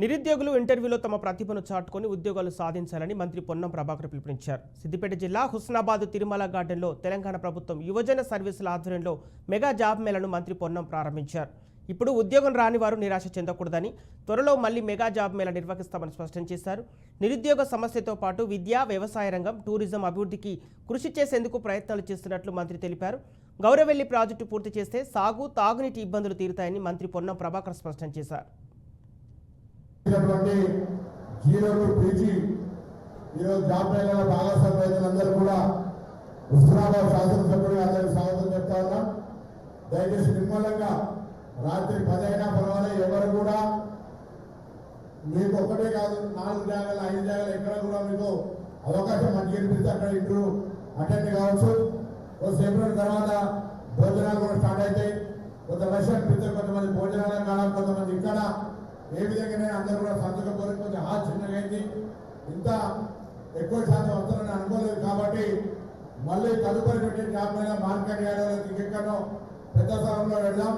నిరుద్యోగులు ఇంటర్వ్యూలో తమ ప్రతిభను చాటుకొని ఉద్యోగాలు సాధించాలని మంత్రి పొన్నం ప్రభాకర్ పిలుపునిచ్చారు. సిద్దిపేట జిల్లా హుస్నాబాద్ తిరుమల గార్డెన్లో తెలంగాణ ప్రభుత్వం యువజన సర్వీసుల ఆధ్వర్యంలో మెగా జాబ్ మేళను మంత్రి పొన్నం ప్రారంభించారు. ఇప్పుడు ఉద్యోగం రాని వారు నిరాశ చెందకూడదని, త్వరలో మళ్లీ మెగా జాబ్ మేళ నిర్వహిస్తామని స్పష్టం చేశారు. నిరుద్యోగ సమస్యతో పాటు విద్య, వ్యవసాయ రంగం, టూరిజం అభివృద్ధికి కృషి చేసేందుకు ప్రయత్నాలు చేస్తున్నట్లు మంత్రి తెలిపారు. గౌరవెల్లి ప్రాజెక్టు పూర్తి చేస్తే సాగు, తాగునీటి ఇబ్బందులు తీరుతాయని మంత్రి పొన్నం ప్రభాకర్ స్పష్టం చేశారు. జీరో టు పీజీ ఈరోజు జాబ్ మేళలో భాగస్వామ్య రైతులందరూ కూడా హుస్నాబాద్ శాసనసభ్యుడిగా అందరికీ స్వాగతం చెప్తా ఉన్నాం. దయచేసి నిర్మలంగా రాత్రి 10 అయినా పర్వాలేదు, ఎవరు కూడా మీకు ఒకటే కాదు 4 జాగాలు 5 జాగాలు ఎక్కడ కూడా మీకు అవకాశం మనకి కనిపిస్తే అక్కడ ఇంటర్వ్యూ అటెండ్ కావచ్చు. కొద్దిసేపటి తర్వాత భోజనాలు కూడా స్టార్ట్ అవుతాయి. కొంత రష్ అనిపిస్తే కొంతమంది భోజనాల కాలం, కొంతమంది ఇక్కడ ఏ విధంగానే అందరూ కూడా సంతకం కోరి కొంచెం హాల్ చిన్నగా అయింది. ఇంత ఎక్కువ శాతం వస్తారని అనుకోలేదు కాబట్టి మళ్ళీ తదుపరి పెట్టే జాబ్ మీద మార్కెట్ యార్డ్ ఇంకెక్కడో పెద్ద స్థలంలో వెళ్దాం.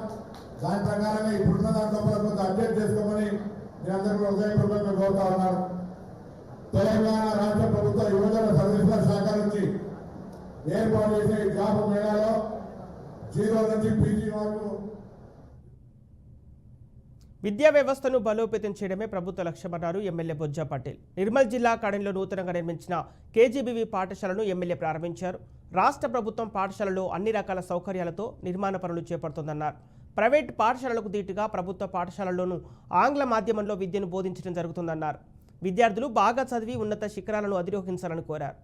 దాని ప్రకారంగా ఇప్పుడున్న దాంట్లో కొంత అప్డేట్ చేసుకోమని మీరందరూ కూడా హృదయపూర్వకంగా కోరుతా ఉన్నారు. తెలంగాణ రాష్ట్ర ప్రభుత్వ యువజన సర్వీసుల శాఖ నుంచి ఏర్పాటు చేసే జాబ్ మేళాలో జీరో నుంచి పీజీ వరకు విద్యా వ్యవస్థను బలోపేతం చేయడమే ప్రభుత్వ లక్ష్యమన్నారు ఎమ్మెల్యే బొజ్జా పటేల్. నిర్మల్ జిల్లా కడెంలో నూతనంగా నిర్మించిన కేజీబీవీ పాఠశాలను ఎమ్మెల్యే ప్రారంభించారు. రాష్ట్ర ప్రభుత్వం పాఠశాలలో అన్ని రకాల సౌకర్యాలతో నిర్మాణ పనులు చేపడుతోందన్నారు. ప్రైవేట్ పాఠశాలలకు దీటుగా ప్రభుత్వ పాఠశాలల్లోనూ ఆంగ్ల మాధ్యమంలో విద్యను బోధించడం జరుగుతుందన్నారు. విద్యార్థులు బాగా చదివి ఉన్నత శిఖరాలను అధిరోహించాలని కోరారు.